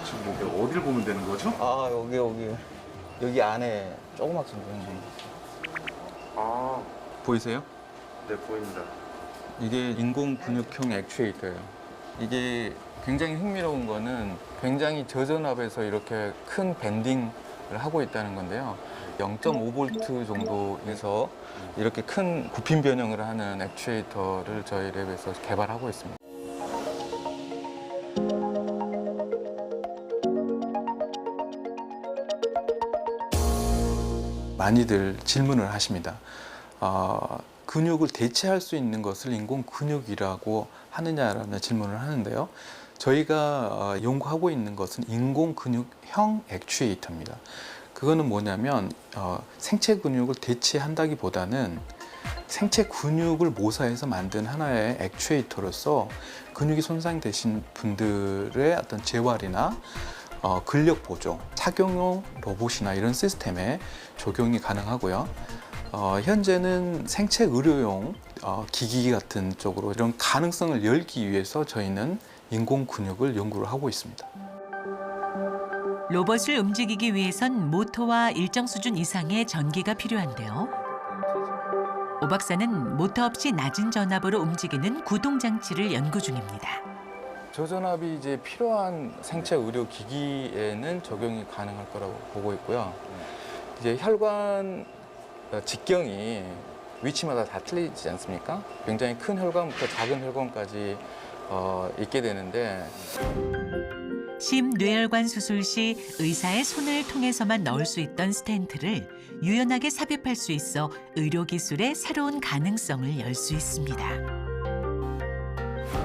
지금 이게 어디를 보면 되는 거죠? 아, 여기 안에 조그맣게 보이는 아, 보이세요? 네, 보입니다. 이게 인공 근육형 액추에이터예요. 이게 굉장히 흥미로운 거는 굉장히 저전압에서 이렇게 큰 밴딩을 하고 있다는 건데요. 0.5V 정도에서 이렇게 큰 부핀 변형을 하는 액추에이터를 저희 랩에서 개발하고 있습니다. 많이들 질문을 하십니다. 근육을 대체할 수 있는 것을 인공 근육이라고 하느냐라는 질문을 하는데요. 저희가 연구하고 있는 것은 인공 근육형 액추에이터입니다. 그거는 뭐냐면 생체 근육을 대체한다기보다는 생체 근육을 모사해서 만든 하나의 액추에이터로서 근육이 손상되신 분들의 어떤 재활이나 근력 보조, 착용용 로봇이나 이런 시스템에 적용이 가능하고요. 현재는 생체 의료용 기기 같은 쪽으로 이런 가능성을 열기 위해서 저희는 인공 근육을 연구를 하고 있습니다. 로봇을 움직이기 위해선 모터와 일정 수준 이상의 전기가 필요한데요. 오 박사는 모터 없이 낮은 전압으로 움직이는 구동 장치를 연구 중입니다. 저전압이 이제 필요한 생체 의료 기기에는 적용이 가능할 거라고 보고 있고요. 이제 혈관 직경이 위치마다 다 틀리지 않습니까? 굉장히 큰 혈관부터 작은 혈관까지 있게 되는데 심뇌혈관 수술 시 의사의 손을 통해서만 넣을 수 있던 스텐트를 유연하게 삽입할 수 있어 의료기술의 새로운 가능성을 열 수 있습니다.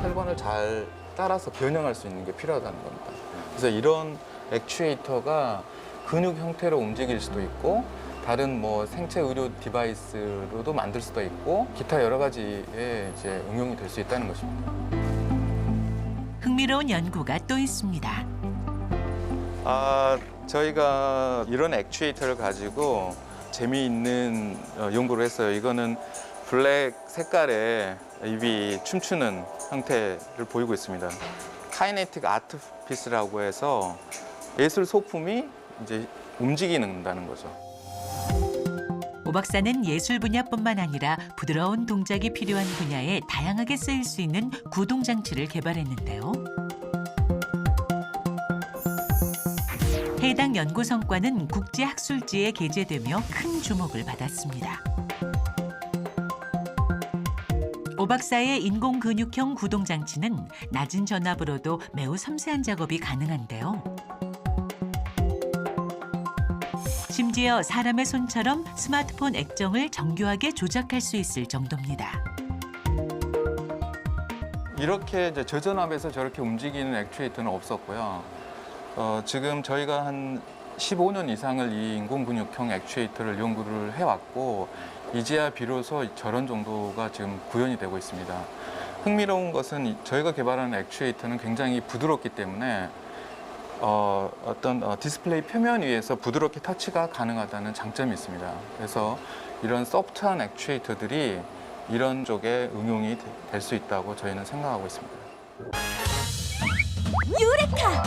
혈관을 잘 따라서 변형할 수 있는 게 필요하다는 겁니다. 그래서 이런 액추에이터가 근육 형태로 움직일 수도 있고 다른 뭐 생체 의료 디바이스로도 만들 수도 있고 기타 여러 가지에 이제 응용이 될 수 있다는 것입니다. 흥미로운 연구가 또 있습니다. 저희가 이런 액추에이터를 가지고 재미있는 연구를 했어요. 이거는 블랙 색깔의 입이 춤추는 형태를 보이고 있습니다. 카이네틱 아트피스라고 해서 예술 소품이 이제 움직이는다는 거죠. 오 박사는 예술 분야뿐만 아니라 부드러운 동작이 필요한 분야에 다양하게 쓰일 수 있는 구동 장치를 개발했는데요. 해당 연구 성과는 국제 학술지에 게재되며 큰 주목을 받았습니다. 오 박사의 인공 근육형 구동 장치는 낮은 전압으로도 매우 섬세한 작업이 가능한데요. 심지어 사람의 손처럼 스마트폰 액정을 정교하게 조작할 수 있을 정도입니다. 이렇게 이제 저전압에서 저렇게 움직이는 액추에이터는 없었고요. 지금 저희가 한 15년 이상을 이 인공근육형 액추에이터를 연구를 해왔고 이제야 비로소 저런 정도가 지금 구현이 되고 있습니다. 흥미로운 것은 저희가 개발하는 액추에이터는 굉장히 부드럽기 때문에 어떤 디스플레이 표면 위에서 부드럽게 터치가 가능하다는 장점이 있습니다. 그래서 이런 소프트한 액추에이터들이 이런 쪽에 응용이 될 수 있다고 저희는 생각하고 있습니다. 유레카!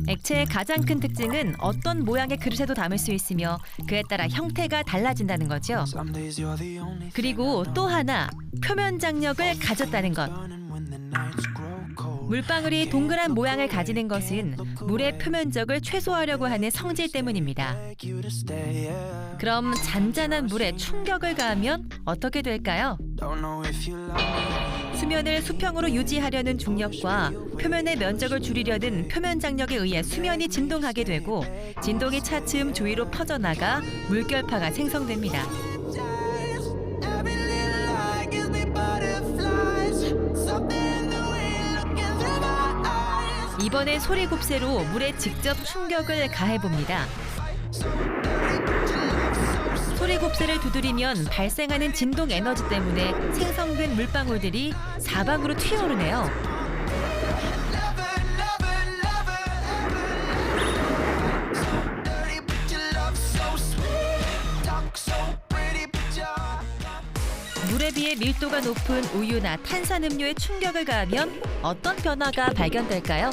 액체의 가장 큰 특징은 어떤 모양의 그릇에도 담을 수 있으며 그에 따라 형태가 달라진다는 거죠. 그리고 또 하나, 표면 장력을 가졌다는 것. 물방울이 동그란 모양을 가지는 것은 물의 표면적을 최소화하려고 하는 성질 때문입니다. 그럼 잔잔한 물에 충격을 가하면 어떻게 될까요? 수면을 수평으로 유지하려는 중력과 표면의 면적을 줄이려는 표면 장력에 의해 수면이 진동하게 되고 진동이 차츰 주위로 퍼져나가 물결파가 생성됩니다. 이번엔 소리곱새로 물에 직접 충격을 가해봅니다. 소리곱새를 두드리면 발생하는 진동 에너지 때문에 생성된 물방울들이 사방으로 튀어오르네요. 기존의 밀도가 높은 우유나 탄산음료에 충격을 가하면 어떤 변화가 발견될까요?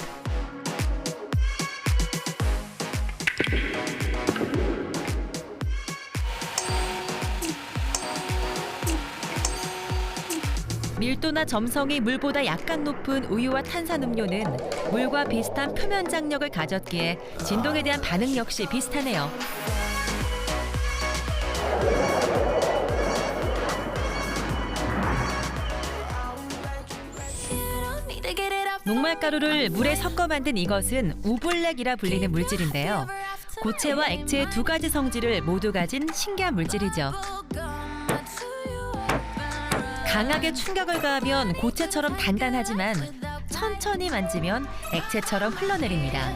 밀도나 점성이 물보다 약간 높은 우유와 탄산음료는 물과 비슷한 표면 장력을 가졌기에 진동에 대한 반응 역시 비슷하네요. 녹말가루를 물에 섞어 만든 이것은 우블랙이라 불리는 물질인데요. 고체와 액체의 두 가지 성질을 모두 가진 신기한 물질이죠. 강하게 충격을 가하면 고체처럼 단단하지만 천천히 만지면 액체처럼 흘러내립니다.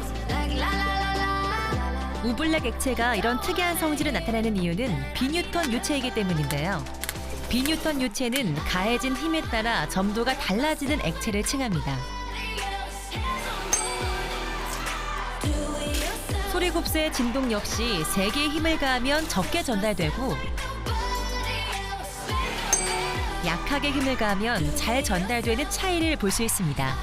우블랙 액체가 이런 특이한 성질을 나타내는 이유는 비뉴턴 유체이기 때문인데요. 비뉴턴 유체는 가해진 힘에 따라 점도가 달라지는 액체를 칭합니다. 소리곱새의 진동 역시 세게의 힘을 가하면 적게 전달되고 약하게 힘을 가하면 잘 전달되는 차이를 볼 수 있습니다.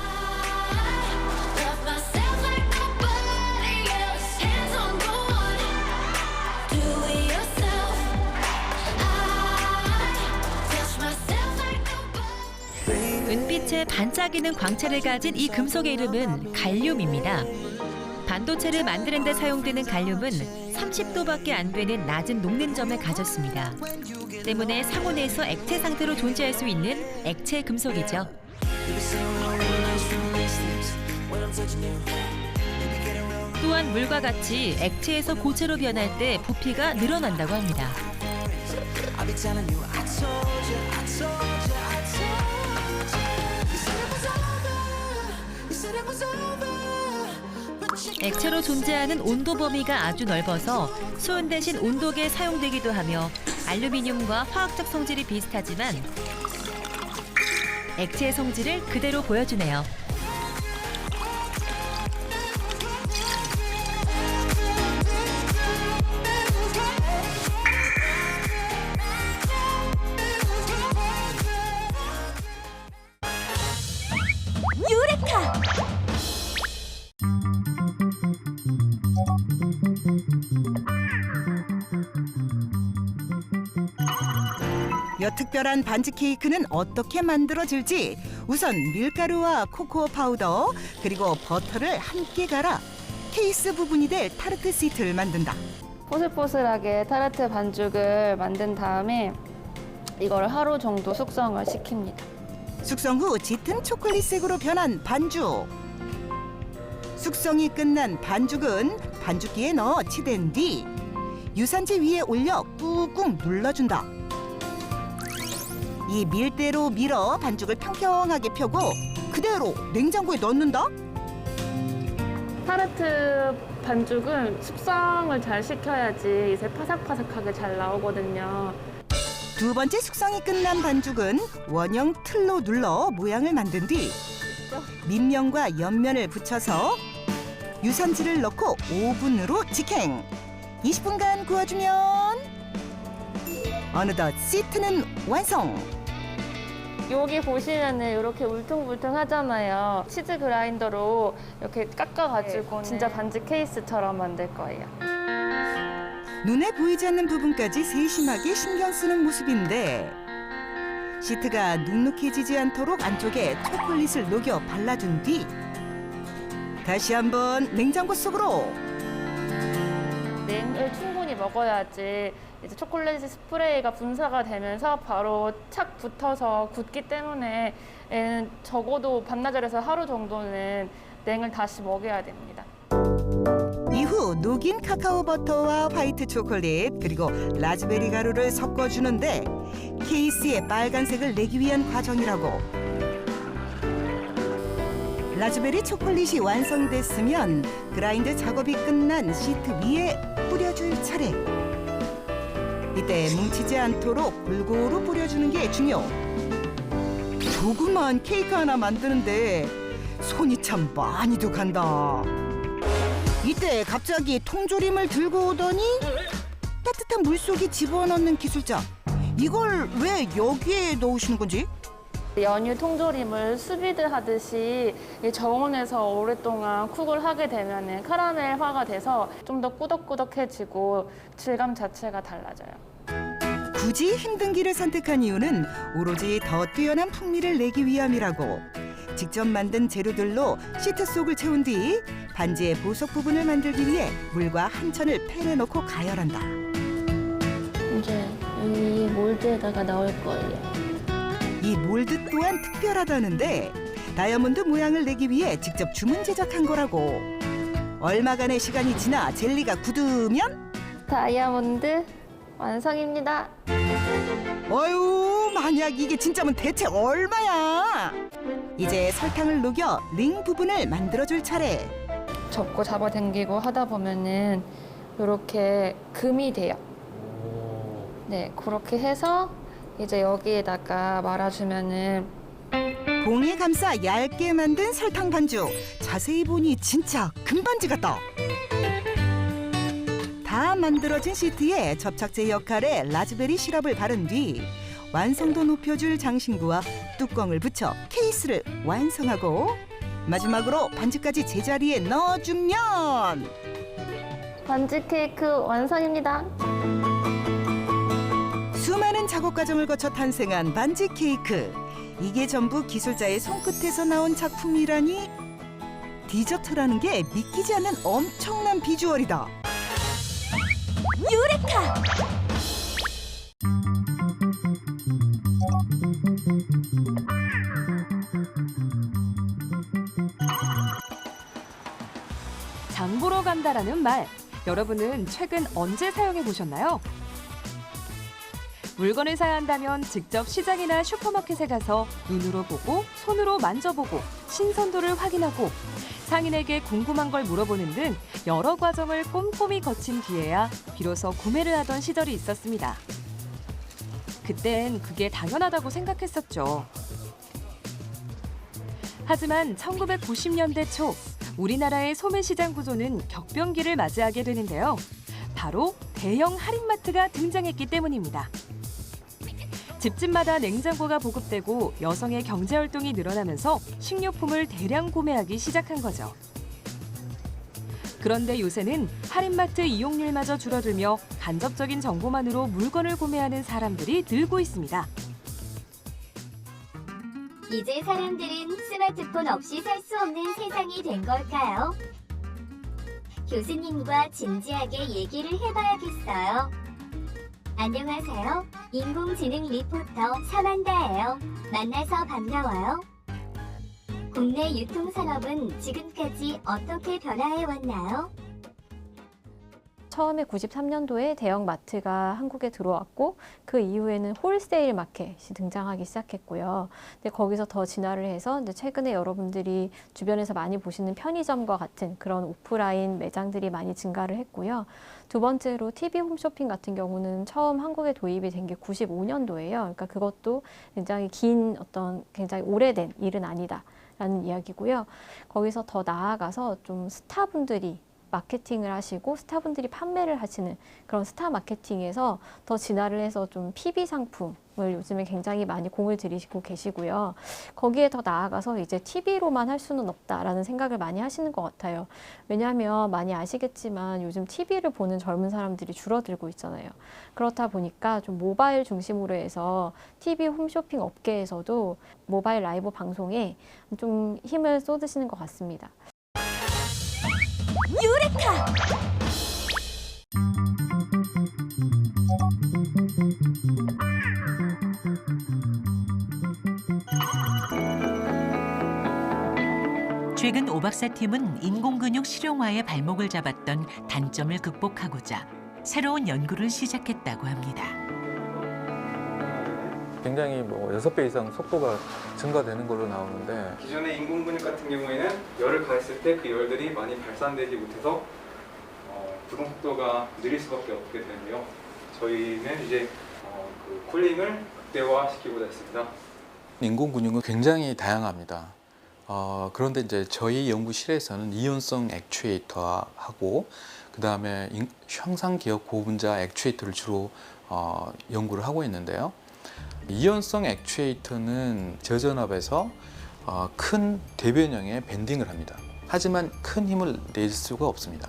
은빛의 반짝이는 광채를 가진 이 금속의 이름은 갈륨입니다. 반도체를 만드는 데 사용되는 갈륨은 30도밖에 안 되는 낮은 녹는 점을 가졌습니다. 때문에 상온 내에서 액체 상태로 존재할 수 있는 액체 금속이죠. 또한 물과 같이 액체에서 고체로 변할 때 부피가 늘어난다고 합니다. 액체로 존재하는 온도 범위가 아주 넓어서 수온 대신 온도계에 사용되기도 하며 알루미늄과 화학적 성질이 비슷하지만 액체의 성질을 그대로 보여주네요. 여 특별한 반지 케이크는 어떻게 만들어질지 우선 밀가루와 코코아 파우더 그리고 버터를 함께 갈아 케이스 부분이 될 타르트 시트를 만든다. 포슬포슬하게 타르트 반죽을 만든 다음에 이걸 하루 정도 숙성을 시킵니다. 숙성 후 짙은 초콜릿색으로 변한 반죽. 숙성이 끝난 반죽은 반죽기에 넣어 치댄 뒤 유산지 위에 올려 꾹꾹 눌러준다. 이 밀대로 밀어 반죽을 평평하게 펴고 그대로 냉장고에 넣는다. 타르트 반죽은 숙성을 잘 시켜야지 이제 파삭파삭하게 잘 나오거든요. 두 번째 숙성이 끝난 반죽은 원형 틀로 눌러 모양을 만든 뒤 밑면과 옆면을 붙여서 유산지를 넣고 오븐으로 직행. 20분간 구워주면 어느덧 시트는 완성. 여기 보시면은 이렇게 울퉁불퉁 하잖아요. 치즈 그라인더로 이렇게 깎아가지고 진짜 반지 케이스처럼 만들 거예요. 눈에 보이지 않는 부분까지 세심하게 신경 쓰는 모습인데 시트가 눅눅해지지 않도록 안쪽에 초콜릿을 녹여 발라준 뒤 다시 한번 냉장고 속으로. 냉을 충분히 먹어야지 이제 초콜릿 스프레이가 분사가 되면서 바로 착 붙어서 굳기 때문에 적어도 반나절에서 하루 정도는 냉을 다시 먹여야 됩니다. 이후 녹인 카카오 버터와 화이트 초콜릿 그리고 라즈베리 가루를 섞어주는데 케이스의 빨간색을 내기 위한 과정이라고. 라즈베리 초콜릿이 완성됐으면 그라인드 작업이 끝난 시트 위에 뿌려줄 차례. 이때 뭉치지 않도록 골고루 뿌려주는 게 중요. 조그만 케이크 하나 만드는데 손이 참 많이도 간다. 이때 갑자기 통조림을 들고 오더니 따뜻한 물속에 집어넣는 기술자. 이걸 왜 여기에 넣으시는 건지? 연유 통조림을 수비드 하듯이 이 저온에서 오랫동안 쿡을 하게 되면 카라멜화가 돼서 좀 더 꾸덕꾸덕해지고 질감 자체가 달라져요. 굳이 힘든 길을 선택한 이유는 오로지 더 뛰어난 풍미를 내기 위함이라고. 직접 만든 재료들로 시트 속을 채운 뒤 반지의 보석 부분을 만들기 위해 물과 한천을 팬에 넣고 가열한다. 이제 이 몰드에다가 넣을 거예요. 이 몰드 또한 특별하다는데 다이아몬드 모양을 내기 위해 직접 주문 제작한 거라고. 얼마간의 시간이 지나 젤리가 굳으면 다이아몬드 완성입니다. 어휴, 만약 이게 진짜면 대체 얼마야? 이제 설탕을 녹여 링 부분을 만들어줄 차례. 접고 잡아당기고 하다 보면은 이렇게 금이 돼요. 네, 그렇게 해서 이제 여기에다가 말아주면은 봉에 감싸 얇게 만든 설탕 반죽. 자세히 보니 진짜 금반지 같다. 다 만들어진 시트에 접착제 역할의 라즈베리 시럽을 바른 뒤 완성도 높여줄 장신구와 뚜껑을 붙여 케이스를 완성하고 마지막으로 반지까지 제자리에 넣어주면 반지 케이크 완성입니다. 수많은 작업 과정을 거쳐 탄생한 반지 케이크. 이게 전부 기술자의 손끝에서 나온 작품이라니 디저트라는 게 믿기지 않는 엄청난 비주얼이다. 장 보러 간다라는 말, 여러분은 최근 언제 사용해 보셨나요? 물건을 사야 한다면 직접 시장이나 슈퍼마켓에 가서 눈으로 보고 손으로 만져보고 신선도를 확인하고 상인에게 궁금한 걸 물어보는 등 여러 과정을 꼼꼼히 거친 뒤에야 비로소 구매를 하던 시절이 있었습니다. 그땐 그게 당연하다고 생각했었죠. 하지만 1990년대 초 우리나라의 소매시장 구조는 격변기를 맞이하게 되는데요. 바로 대형 할인마트가 등장했기 때문입니다. 집집마다 냉장고가 보급되고 여성의 경제활동이 늘어나면서 식료품을 대량 구매하기 시작한 거죠. 그런데 요새는 할인마트 이용률마저 줄어들며 간접적인 정보만으로 물건을 구매하는 사람들이 늘고 있습니다. 이제 사람들은 스마트폰 없이 살 수 없는 세상이 된 걸까요? 교수님과 진지하게 얘기를 해봐야겠어요. 안녕하세요. 인공지능 리포터 사만다예요. 만나서 반가워요. 국내 유통산업은 지금까지 어떻게 변화해 왔나요? 처음에 93년도에 대형 마트가 한국에 들어왔고 그 이후에는 홀세일 마켓이 등장하기 시작했고요. 근데 거기서 더 진화를 해서 이제 최근에 여러분들이 주변에서 많이 보시는 편의점과 같은 그런 오프라인 매장들이 많이 증가를 했고요. 두 번째로 TV 홈쇼핑 같은 경우는 처음 한국에 도입이 된 게 95년도예요. 그러니까 그것도 굉장히 긴 어떤 굉장히 오래된 일은 아니다라는 이야기고요. 거기서 더 나아가서 좀 스타분들이 마케팅을 하시고 스타분들이 판매를 하시는 그런 스타 마케팅에서 더 진화를 해서 좀 PB 상품을 요즘에 굉장히 많이 공을 들이시고 계시고요. 거기에 더 나아가서 이제 TV로만 할 수는 없다라는 생각을 많이 하시는 것 같아요. 왜냐하면 많이 아시겠지만 요즘 TV를 보는 젊은 사람들이 줄어들고 있잖아요. 그렇다 보니까 좀 모바일 중심으로 해서 TV 홈쇼핑 업계에서도 모바일 라이브 방송에 좀 힘을 쏟으시는 것 같습니다. 최근 오 박사 팀은 인공근육 실용화에 발목을 잡았던 단점을 극복하고자 새로운 연구를 시작했다고 합니다. 굉장히 6배 이상 속도가 증가되는 걸로 나오는데 기존의 인공근육 같은 경우에는 열을 가했을 때 그 열들이 많이 발산되지 못해서 구동 속도가 느릴 수밖에 없게 되는데요. 저희는 이제 그 쿨링을 극대화시키고자 했습니다. 인공근육은 굉장히 다양합니다. 그런데 이제 저희 연구실에서는 이온성 액추에이터하고 그 다음에 형상기억 고분자 액추에이터를 주로 연구를 하고 있는데요. 이연성 액추에이터는 저전압에서 큰 대변형의 밴딩을 합니다. 하지만 큰 힘을 낼 수가 없습니다.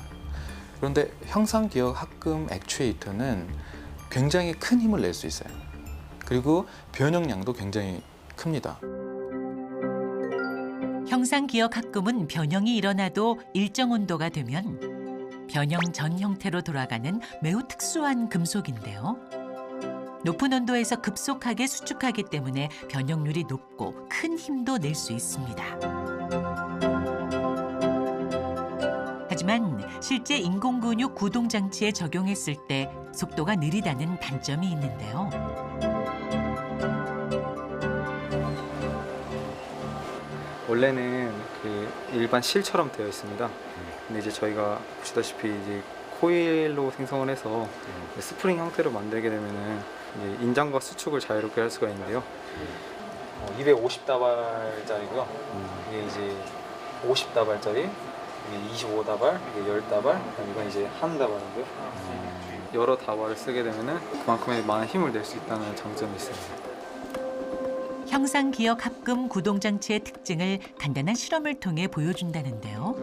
그런데 형상기억 합금 액추에이터는 굉장히 큰 힘을 낼 수 있어요. 그리고 변형량도 굉장히 큽니다. 형상기억 합금은 변형이 일어나도 일정 온도가 되면 변형 전 형태로 돌아가는 매우 특수한 금속인데요. 높은 온도에서 급속하게 수축하기 때문에 변형률이 높고 큰 힘도 낼 수 있습니다. 하지만 실제 인공근육 구동장치에 적용했을 때 속도가 느리다는 단점이 있는데요. 원래는 그 일반 실처럼 되어 있습니다. 근데 이제 저희가 보시다시피 이제 코일로 생성을 해서 스프링 형태로 만들게 되면은 이제 인장과 수축을 자유롭게 할 수가 있는데요. 250다발짜리고요. 이게 이제 50다발짜리, 이게 25다발, 이게 10다발, 이건 이제 한 다발인데요. 여러 다발을 쓰게 되면은 그만큼의 많은 힘을 낼 수 있다는 장점이 있습니다. 형상기억 합금 구동장치의 특징을 간단한 실험을 통해 보여준다는데요.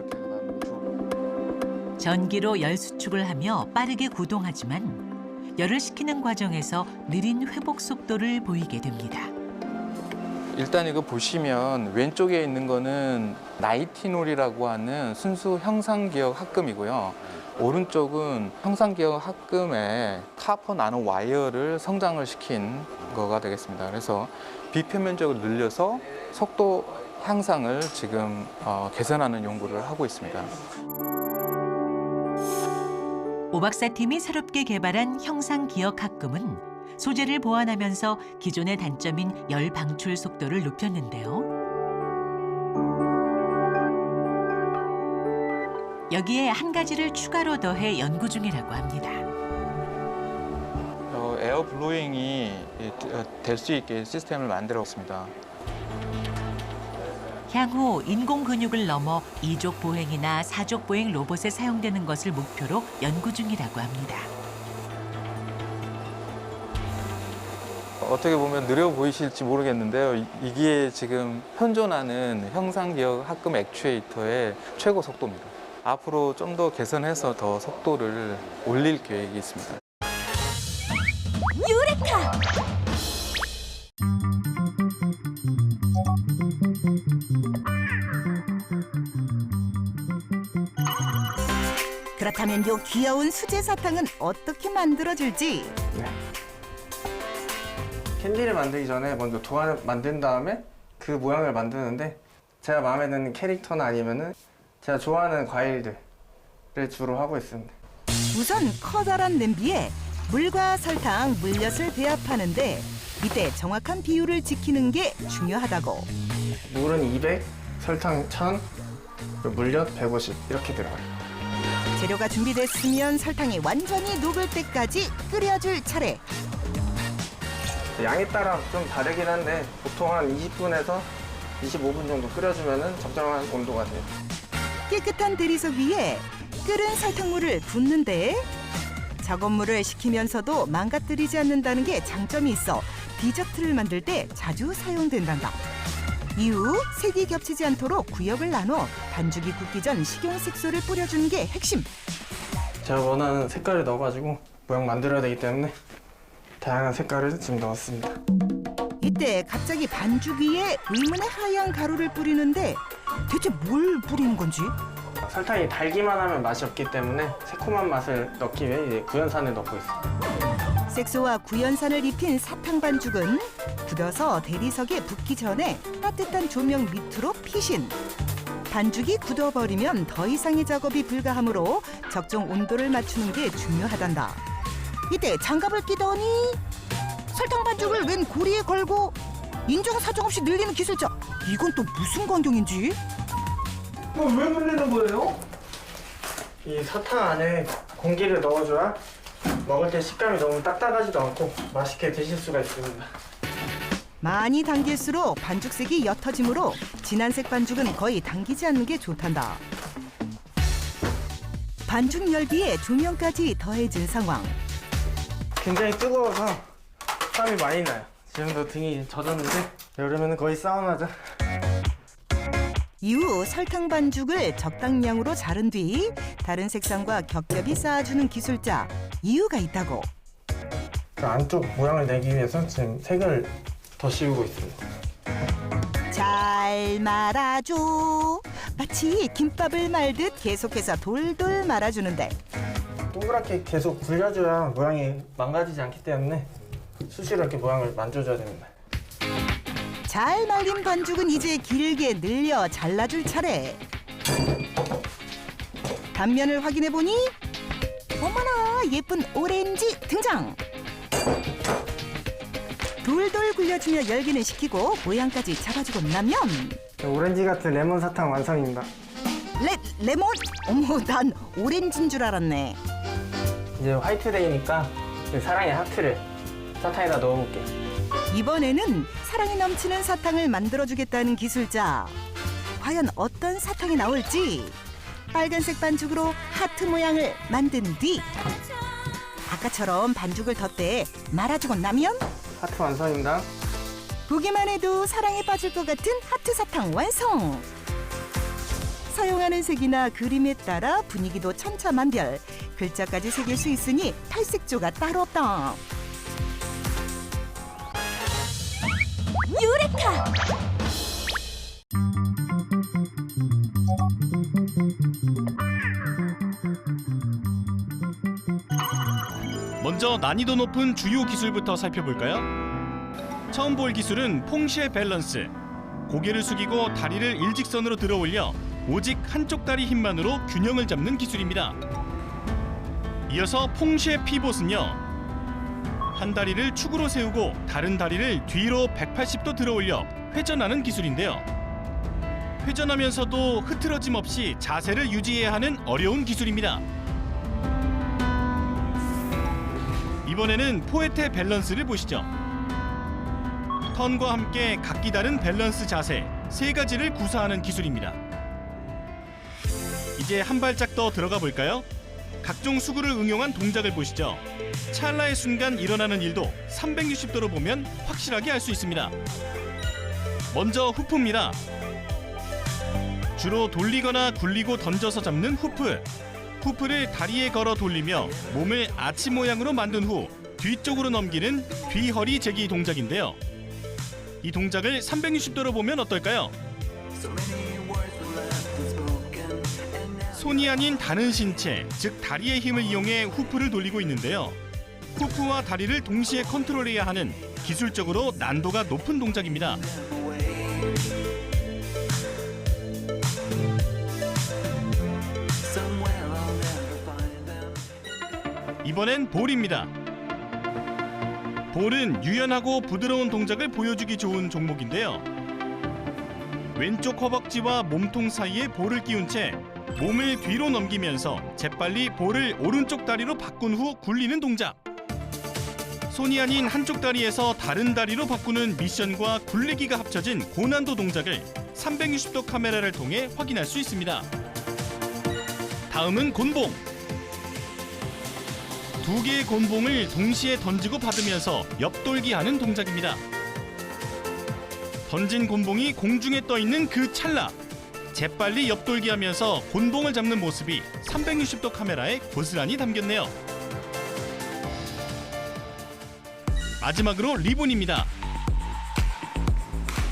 전기로 열 수축을 하며 빠르게 구동하지만 열을 식히는 과정에서 느린 회복 속도를 보이게 됩니다. 일단 이거 보시면 왼쪽에 있는 거는 나이티놀이라고 하는 순수 형상기억 합금이고요. 오른쪽은 형상기억 합금에 카본 나노 와이어를 성장을 시킨 거가 되겠습니다. 그래서 비표면적을 늘려서 속도 향상을 지금 개선하는 연구를 하고 있습니다. 오 박사 팀이 새롭게 개발한 형상기억 합금은 소재를 보완하면서 기존의 단점인 열 방출 속도를 높였는데요. 여기에 한 가지를 추가로 더해 연구 중이라고 합니다. 에어 블로잉이 될 수 있게 시스템을 만들었습니다. 향후 인공 근육을 넘어 이족 보행이나 사족 보행 로봇에 사용되는 것을 목표로 연구 중이라고 합니다. 어떻게 보면 느려 보이실지 모르겠는데요. 이게 지금 현존하는 형상기억 합금 액추에이터의 최고 속도입니다. 앞으로 좀 더 개선해서 더 속도를 올릴 계획이 있습니다. 유레카! 그렇다면 요 귀여운 수제 사탕은 어떻게 만들어질지? 캔디를 만들기 전에 먼저 도안을 만든 다음에 그 모양을 만드는데 제가 마음에 드는 캐릭터나 아니면은 제가 좋아하는 과일들을 주로 하고 있습니다. 우선 커다란 냄비에 물과 설탕, 물엿을 배합하는데 이때 정확한 비율을 지키는 게 중요하다고. 물은 200, 설탕 1000, 그리고 물엿 150 이렇게 들어가요. 재료가 준비됐으면 설탕이 완전히 녹을 때까지 끓여줄 차례. 양에 따라 좀 다르긴 한데 보통 한 20분에서 25분 정도 끓여주면 적정한 온도가 돼요. 깨끗한 대리석 위에 끓은 설탕물을 붓는데 작업물을 식히면서도 망가뜨리지 않는다는 게 장점이 있어 디저트를 만들 때 자주 사용된단다. 이후 색이 겹치지 않도록 구역을 나눠 반죽이 굳기 전 식용 색소를 뿌려주는 게 핵심. 제가 원하는 색깔을 넣어가지고 모양 만들어야 되기 때문에 다양한 색깔을 지금 넣었습니다. 이때 갑자기 반죽 위에 의문의 하얀 가루를 뿌리는데 대체 뭘 뿌리는 건지? 설탕이 달기만 하면 맛이 없기 때문에 새콤한 맛을 넣기 위해 이제 구연산을 넣고 있습니다. 색소와 구연산을 입힌 사탕 반죽은 굳어서 대리석에 붓기 전에 따뜻한 조명 밑으로 피신. 반죽이 굳어버리면 더 이상의 작업이 불가하므로 적정 온도를 맞추는 게 중요하단다. 이때 장갑을 끼더니 설탕 반죽을 웬 고리에 걸고 인정사정 없이 늘리는 기술자. 이건 또 무슨 광경인지? 왜 늘리는 거예요? 이 사탕 안에 공기를 넣어줘야 먹을 때 식감이 너무 딱딱하지도 않고 맛있게 드실 수가 있습니다. 많이 당길수록 반죽색이 옅어지므로 진한색 반죽은 거의 당기지 않는 게 좋단다. 반죽 열기에 조명까지 더해진 상황. 굉장히 뜨거워서 땀이 많이 나요. 지금도 등이 젖었는데 여름에는 거의 사우나죠. 이후 설탕 반죽을 적당량으로 자른 뒤 다른 색상과 겹겹이 쌓아주는 기술자 이유가 있다고. 그 안쪽 모양을 내기 위해서 지금 색을 더 씌우고 있어요. 잘 말아줘. 마치 김밥을 말듯 계속해서 돌돌 말아주는데 동그랗게 계속 굴려줘야 모양이 망가지지 않기 때문에 수시로 이렇게 모양을 만져줘야 됩니다. 잘 말린 반죽은 이제 길게 늘려 잘라줄 차례. 단면을 확인해 보니 어머나 예쁜 오렌지 등장. 돌돌 굴려주며 열기는 식히고 모양까지 잡아주고 나면 오렌지 같은 레몬 사탕 완성입니다. 레몬? 어머 난 오렌지인 줄 알았네. 이제 화이트데이니까 사랑의 하트를 사탕에다 넣어볼게요. 이번에는 사랑이 넘치는 사탕을 만들어주겠다는 기술자. 과연 어떤 사탕이 나올지. 빨간색 반죽으로 하트 모양을 만든 뒤 아까처럼 반죽을 덧대 말아주고 나면 하트 완성입니다. 보기만 해도 사랑에 빠질 것 같은 하트 사탕 완성! 사용하는 색이나 그림에 따라 분위기도 천차만별. 글자까지 새길 수 있으니 탈색조가 따로 없다. 유레카! 먼저 난이도 높은 주요 기술부터 살펴볼까요? 처음 볼 기술은 퐁쉐 밸런스. 고개를 숙이고 다리를 일직선으로 들어 올려 오직 한쪽 다리 힘만으로 균형을 잡는 기술입니다. 이어서 퐁쉐 피봇은요. 한 다리를 축으로 세우고 다른 다리를 뒤로 180도 들어 올려 회전하는 기술인데요. 회전하면서도 흐트러짐 없이 자세를 유지해야 하는 어려운 기술입니다. 이번에는 포에테 밸런스를 보시죠. 턴과 함께 각기 다른 밸런스 자세 3가지를 구사하는 기술입니다. 이제 한 발짝 더 들어가 볼까요? 각종 수구를 응용한 동작을 보시죠. 찰나의 순간 일어나는 일도 360도로 보면 확실하게 알 수 있습니다. 먼저 후프입니다. 주로 돌리거나 굴리고 던져서 잡는 후프. 후프를 다리에 걸어 돌리며 몸을 아치 모양으로 만든 후 뒤쪽으로 넘기는 뒤허리 제기 동작인데요. 이 동작을 360도로 보면 어떨까요? 손이 아닌 다른 신체, 즉 다리의 힘을 이용해 후프를 돌리고 있는데요. 후프와 다리를 동시에 컨트롤해야 하는 기술적으로 난도가 높은 동작입니다. 이번엔 볼입니다. 볼은 유연하고 부드러운 동작을 보여주기 좋은 종목인데요. 왼쪽 허벅지와 몸통 사이에 볼을 끼운 채 몸을 뒤로 넘기면서 재빨리 볼을 오른쪽 다리로 바꾼 후 굴리는 동작. 손이 아닌 한쪽 다리에서 다른 다리로 바꾸는 미션과 굴리기가 합쳐진 고난도 동작을 360도 카메라를 통해 확인할 수 있습니다. 다음은 곤봉. 2개의 곤봉을 동시에 던지고 받으면서 옆돌기 하는 동작입니다. 던진 곤봉이 공중에 떠 있는 그 찰나, 재빨리 옆돌기 하면서 곤봉을 잡는 모습이 360도 카메라에 고스란히 담겼네요. 마지막으로 리본입니다.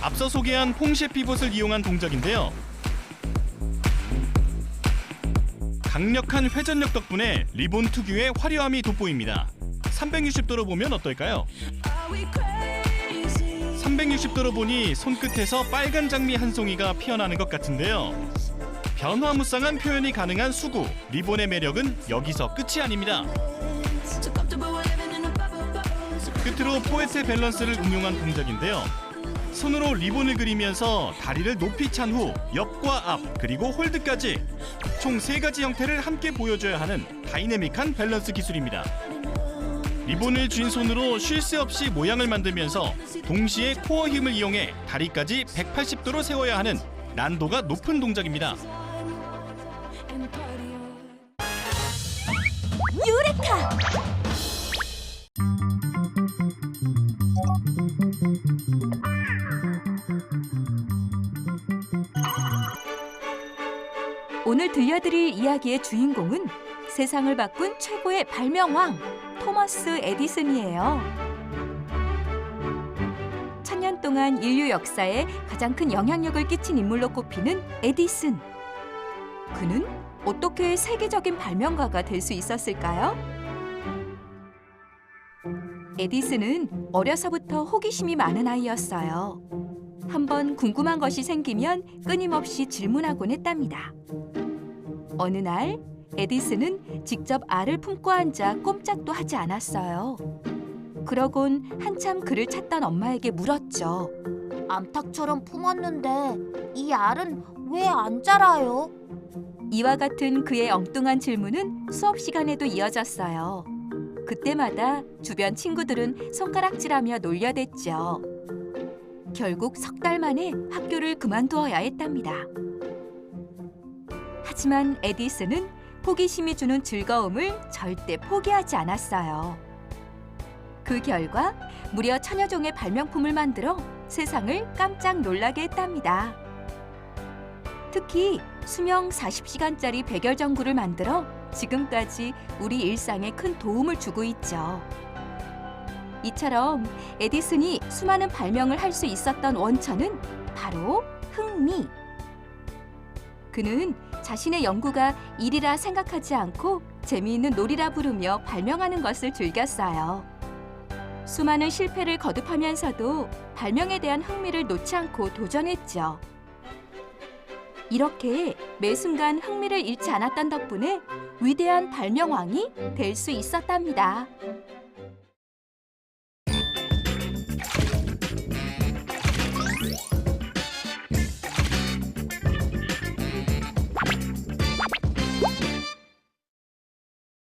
앞서 소개한 퐁쉐 피봇을 이용한 동작인데요. 강력한 회전력 덕분에 리본 특유의 화려함이 돋보입니다. 360도로 보면 어떨까요? 360도로 보니 손끝에서 빨간 장미 한 송이가 피어나는 것 같은데요. 변화무쌍한 표현이 가능한 수구, 리본의 매력은 여기서 끝이 아닙니다. 끝으로 포에테 밸런스를 응용한 동작인데요. 손으로 리본을 그리면서 다리를 높이 찬 후 옆과 앞 그리고 홀드까지 총 3가지 형태를 함께 보여줘야 하는 다이내믹한 밸런스 기술입니다. 리본을 쥔 손으로 쉴 새 없이 모양을 만들면서 동시에 코어 힘을 이용해 다리까지 180도로 세워야 하는 난도가 높은 동작입니다. 유레카! 오늘 들려드릴 이야기의 주인공은 세상을 바꾼 최고의 발명왕 토머스 에디슨이에요. 1000년 동안 인류 역사에 가장 큰 영향력을 끼친 인물로 꼽히는 에디슨. 그는 어떻게 세계적인 발명가가 될 수 있었을까요? 에디슨은 어려서부터 호기심이 많은 아이였어요. 한번 궁금한 것이 생기면 끊임없이 질문하곤 했답니다. 어느 날 에디슨은 직접 알을 품고 앉아 꼼짝도 하지 않았어요. 그러곤 한참 그를 찾던 엄마에게 물었죠. 암탉처럼 품었는데 이 알은 왜 안 자라요? 이와 같은 그의 엉뚱한 질문은 수업 시간에도 이어졌어요. 그때마다 주변 친구들은 손가락질하며 놀려댔죠. 결국 석 달 만에 학교를 그만두어야 했답니다. 하지만 에디슨은 호기심이 주는 즐거움을 절대 포기하지 않았어요. 그 결과 무려 1000여 종의 발명품을 만들어 세상을 깜짝 놀라게 했답니다. 특히 수명 40시간짜리 백열전구를 만들어 지금까지 우리 일상에 큰 도움을 주고 있죠. 이처럼 에디슨이 수많은 발명을 할 수 있었던 원천은 바로 흥미. 그는 자신의 연구가 일이라 생각하지 않고 재미있는 놀이라 부르며 발명하는 것을 즐겼어요. 수많은 실패를 거듭하면서도 발명에 대한 흥미를 놓지 않고 도전했죠. 이렇게 매 순간 흥미를 잃지 않았던 덕분에 위대한 발명왕이 될 수 있었답니다.